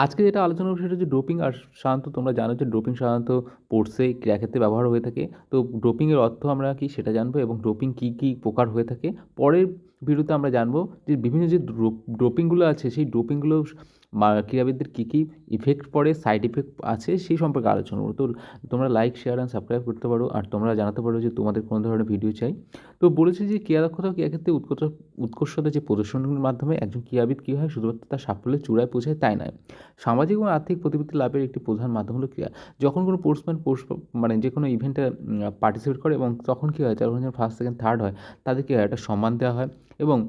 আজকে যেটা আলোচনা করব সেটা হচ্ছে ডোপিং। আর সাধারণত তোমরা জানো যে ডোপিং সাধারণত স্পোর্টসে ক্রীড়াক্ষেত্রে ব্যবহার হয়ে থাকে। তো ডোপিংয়ের অর্থ আমরা কি সেটা জানবো এবং ডোপিং কী কী প্রকার হয়ে থাকে। পরের ভিডিওতে আমরা জানবো যে বিভিন্ন যে ডোপিংগুলো আছে সেই ডোপিংগুলো ক্রীড়াবিদদের কী কী ইফেক্ট পড়ে, সাইড ইফেক্ট আছে সেই সম্পর্কে আলোচনা করবো। তো তোমরা লাইক, শেয়ার অ্যান্ড সাবস্ক্রাইব করতে পারো। আর তোমরা জানাতে পারো যে তোমাদের কোন ধরনের ভিডিও চাই। তো বলেছি যে ক্রীড়া দক্ষতা ও ক্রীড়াক্ষেত্রে উৎকর্ষতা যে প্রদর্শনের মাধ্যমে একজন ক্রীড়াবিদ কী হয়, শুধুমাত্র তার সাফল্যের চূড়ায় পৌঁছায় তাই নয়, সামাজিক এবং আর্থিক প্রতিপত্তি লাভের একটি প্রধান মাধ্যম হলো ক্রীড়া। যখন কোনো স্পোর্টসম্যান মানে যে কোনো ইভেন্টে পার্টিসিপেট করে এবং তখন কী হয়, যখন ফার্স্ট সেকেন্ড থার্ড হয় তাদেরকে একটা সম্মান দেওয়া হয়। এবং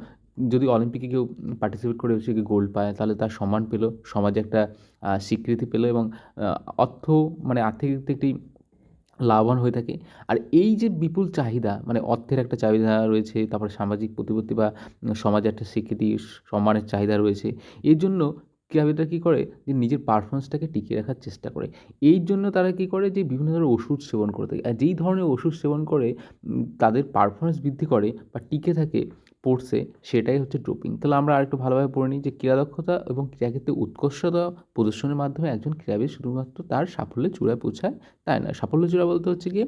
যদি অলিম্পিকে কেউ পার্টিসিপেট করে সে গোল্ড পায় তাহলে তার সম্মান পেল, সমাজে একটা স্বীকৃতি পেল এবং অর্থ মানে আর্থিক দিক থেকে একটি লাভবান হয়ে থাকে। আর এই যে বিপুল চাহিদা, মানে অর্থের একটা চাহিদা রয়েছে, তারপরে সামাজিক প্রতিপত্তি বা সমাজে একটা স্বীকৃতি, সম্মানের চাহিদা রয়েছে। এর জন্য ক্রীড়াবিদরা কী করে, যে নিজের পারফরমেন্সটাকে টিকিয়ে রাখার চেষ্টা করে। এই জন্য তারা কী করে, যে বিভিন্ন ধরনের ওষুধ সেবন করে থাকে। আর যেই ধরনের ওষুধ সেবন করে তাদের পারফরমেন্স বৃদ্ধি করে বা টিকে থাকে স্পোর্টসে, সেটাই হচ্ছে ডোপিং। তাহলে আমরা আরেকটু ভালোভাবে পড়ে নিই যে ক্রীড়া দক্ষতা এবং ক্রীড়াক্ষেত্রে উৎকর্ষতা প্রদর্শনের মাধ্যমে একজন ক্রীড়াবিদ শুধুমাত্র তার সাফল্যের চূড়ায় পৌঁছায় তাই না। সাফল্য চূড়া বলতে হচ্ছে গিয়ে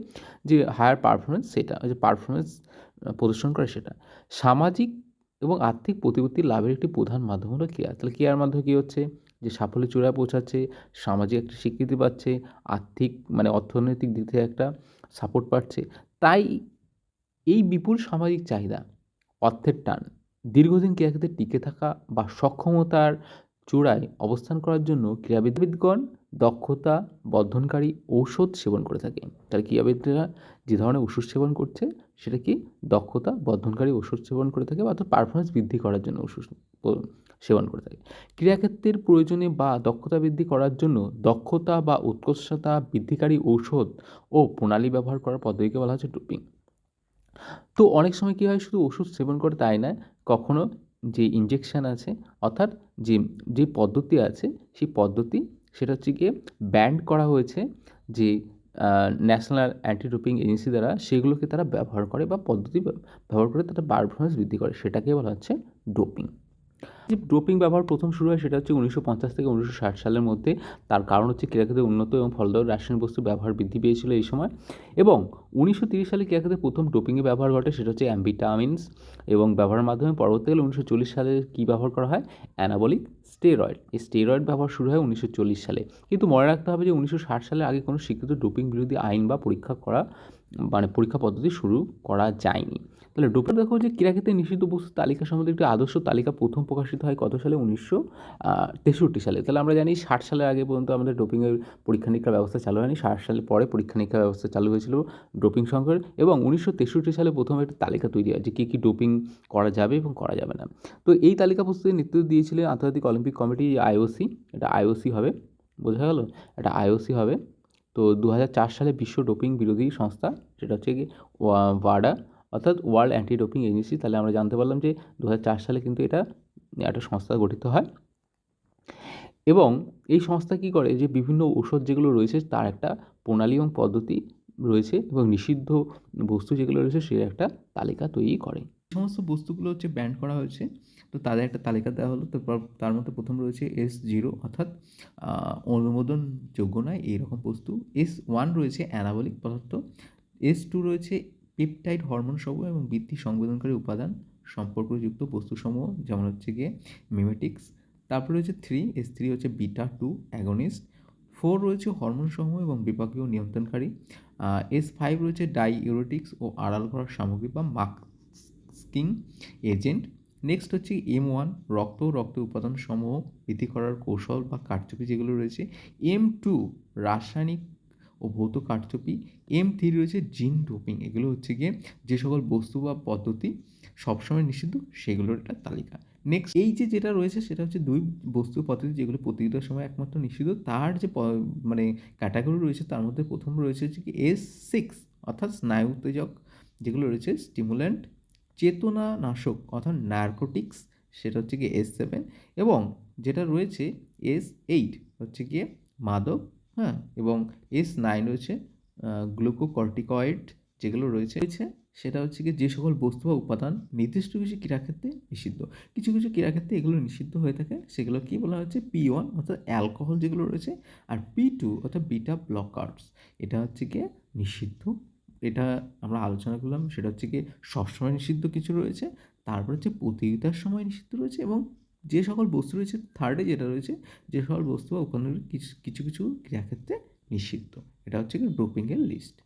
যে হায়ার পারফরমেন্স, সেটা যে পারফরমেন্স প্রদর্শন করে সেটা। সামাজিক এবং আর্থিক প্রতিপত্তি লাভের একটি প্রধান মাধ্যম হলো ক্রীড়া। তাহলে ক্রীড়ার মাধ্যমে কী হচ্ছে, যে সাফল্যের চূড়ায় পৌঁছাচ্ছে, সামাজিক একটা স্বীকৃতি পাচ্ছে, আর্থিক মানে অর্থনৈতিক দিক থেকে একটা সাপোর্ট পাচ্ছে। তাই এই বিপুল সামাজিক চাহিদা, অর্থের টান, দীর্ঘদিন ক্রীড়াক্ষেত্রে টিকে থাকা বা সক্ষমতার চূড়ায় অবস্থান করার জন্য ক্রীড়াবিদগণ দক্ষতা বর্ধনকারী ঔষধ সেবন করে থাকে। তার ক্রীড়াবিদরা যে ধরনের ওষুধ সেবন করছে সেটা কি, দক্ষতা বর্ধনকারী ওষুধ সেবন করে থাকে বা তার পারফরমেন্স বৃদ্ধি করার জন্য ওষুধ সেবন করে থাকে। ক্রীড়াক্ষেত্রের প্রয়োজনে বা দক্ষতা বৃদ্ধি করার জন্য দক্ষতা বা উৎকর্ষতা বৃদ্ধিকারী ঔষধ ও প্রণালী ব্যবহার করার পদ্ধতিকে বলা হচ্ছে ডোপিং। তো অনেক সময় কী হয়, শুধু ওষুধ সেবন করে তাই নয়, কখনো যে ইনজেকশান আছে, অর্থাৎ যে যে পদ্ধতি আছে সেই পদ্ধতি, সেটা হচ্ছে গিয়ে ব্যান্ড করা হয়েছে যে ন্যাশনাল অ্যান্টি ডোপিং এজেন্সি দ্বারা, সেগুলোকে তারা ব্যবহার করে বা পদ্ধতি ব্যবহার করে তারা পারফরমেন্স বৃদ্ধি করে, সেটাকে বলা হচ্ছে ডোপিং। যে ডোপিং ব্যবহার প্রথম শুরু হয় সেটা হচ্ছে 1950 থেকে 1960 সালের মধ্যে। তার কারণ হচ্ছে ক্রীড়াক্ষেত্রে উন্নত এবং ফলদায়ক রাসায়নিক বস্তুর ব্যবহার বৃদ্ধি পেয়েছিল এই সময়। এবং 1930 সালে ক্রীড়াক্ষেত্রে প্রথম ডোপিংয়ের ব্যবহার ঘটে, সেটা হচ্ছে অ্যাম্ফেটামিনস এবং ব্যবহারের মাধ্যমে। পরবর্তীকালে 1940 সালে কী ব্যবহার করা হয়, অ্যানাবলিক স্টেরয়েড। এই স্টেরয়েড ব্যবহার শুরু হয় 1940 সালে। কিন্তু মনে রাখতে হবে যে 1960 সালের আগে কোনো স্বীকৃত ডোপিং বিরোধী আইন বা পরীক্ষা পদ্ধতি শুরু করা যায়নি। তাহলে ডোপিং দেখো যে ক্রীড়াক্ষেত্রে নিষিদ্ধ বস্তুর তালিকা সম্বন্ধে একটি আদর্শ তালিকা প্রথম প্রকাশিত হয় কত সালে, 1963 সালে। তাহলে আমরা জানি 60 সালের আগে পর্যন্ত আমাদের ডোপিংয়ের পরীক্ষা নিরীক্ষার ব্যবস্থা চালু হয়নি। 60 সালের পরে পরীক্ষা নিরীক্ষার ব্যবস্থা চালু হয়েছিল ডোপিং সংক্রান্ত, এবং 1963 সালে প্রথম একটা তালিকা তৈরি হয় যে কী কী ডোপিং করা যাবে এবং করা যাবে না। তো এই তালিকা প্রস্তুতির নেতৃত্ব দিয়েছিলেন আন্তর্জাতিক অলিম্পিক কমিটি, আইওসি। এটা আইওসি হবে, বোঝা গেল, এটা আইওসি হবে। তো 2004 সালে বিশ্ব ডোপিং বিরোধী সংস্থা, সেটা হচ্ছে কি ওয়াডা, অর্থাৎ ওয়ার্ল্ড অ্যান্টি ডোপিং এজেন্সি। তাহলে আমরা জানতে পারলাম যে 2004 সালে কিন্তু এটা একটা সংস্থা গঠিত হয়। এবং এই সংস্থা কী করে, যে বিভিন্ন ঔষধ যেগুলো রয়েছে তার একটা প্রণালী এবং পদ্ধতি রয়েছে এবং নিষিদ্ধ বস্তু যেগুলো রয়েছে সে একটা তালিকা তৈরি করে। সমস্ত বস্তুগুলো হচ্ছে ব্যান্ড করা হয়েছে, তো তাদের একটা তালিকা দেওয়া হলো। তারপর তার মধ্যে প্রথম রয়েছে S0, অর্থাৎ অনুমোদনযোগ্য নয় এইরকম বস্তু। S1 রয়েছে অ্যানাবলিক পদার্থ। S2 রয়েছে পেপটাইড হরমোনসমূহ এবং বৃদ্ধি সংবেদনকারী উপাদান সম্পর্কযুক্ত বস্তুসমূহ, যেমন হচ্ছে গিয়ে মিমেটিক্স। তারপর রয়েছে S3 হচ্ছে বিটা 2 অ্যাগনিস্ট। 4 রয়েছে হরমোনসমূহ এবং বিপাকীয় নিয়ন্ত্রণকারী। S5 রয়েছে ডাইইউরেটিক্স ও আড়াল করার সামগ্রী বা মাস্কিং এজেন্ট। নেক্সট হচ্ছে M1 রক্ত উপাদানসমূহ বৃদ্ধি করার কৌশল বা কারচুপি যেগুলো রয়েছে। M2 রাসায়নিক ও ভৌত কারচুপি। M3 রয়েছে জিন ডোপিং। এগুলো হচ্ছে গিয়ে যে সকল বস্তু বা পদ্ধতি সবসময় নিষিদ্ধ সেগুলোর একটা তালিকা। নেক্সট এই যেটা রয়েছে সেটা হচ্ছে 2 বস্তু পদ্ধতি যেগুলো প্রতিযোগিতার সময় একমাত্র নিষিদ্ধ। তার যে মানে ক্যাটাগরি রয়েছে তার মধ্যে প্রথম রয়েছে হচ্ছে কি S6, অর্থাৎ স্নায়ু উত্তেজক যেগুলো রয়েছে, স্টিমুল্যান্ট, চেতনানাশক অর্থাৎ নার্কোটিক্স, সেটা হচ্ছে গিয়ে S7, এবং যেটা রয়েছে S8 হচ্ছে গিয়ে মাদক, হ্যাঁ, এবং S9 রয়েছে গ্লুকোকর্টিকয়েড যেগুলো রয়েছে। সেটা হচ্ছে গিয়ে যে সকল বস্তু বা উপাদান নির্দিষ্ট কিছু ক্রীড়াক্ষেত্রে নিষিদ্ধ। কিছু কিছু ক্রীড়াক্ষেত্রে এগুলো নিষিদ্ধ হয়ে থাকে, সেগুলো কি বলা হচ্ছে P1 অর্থাৎ অ্যালকোহল যেগুলো রয়েছে, আর P2 অর্থাৎ বিটা ব্লকার্স, এটা হচ্ছে গিয়ে নিষিদ্ধ। এটা আমরা আলোচনা করলাম, সেটা হচ্ছে গিয়ে সবসময় নিষিদ্ধ কিছু রয়েছে, তারপর হচ্ছে প্রতিযোগিতার সময় নিষিদ্ধ রয়েছে, এবং যে সকল বস্তু রয়েছে থার্ডে যেটা রয়েছে, যে সকল বস্তু বা উপাদানগুলো কিছু কিছু ক্রীড়াক্ষেত্রে নিষিদ্ধ। এটা হচ্ছে গিয়ে ডোপিংয়ের লিস্ট।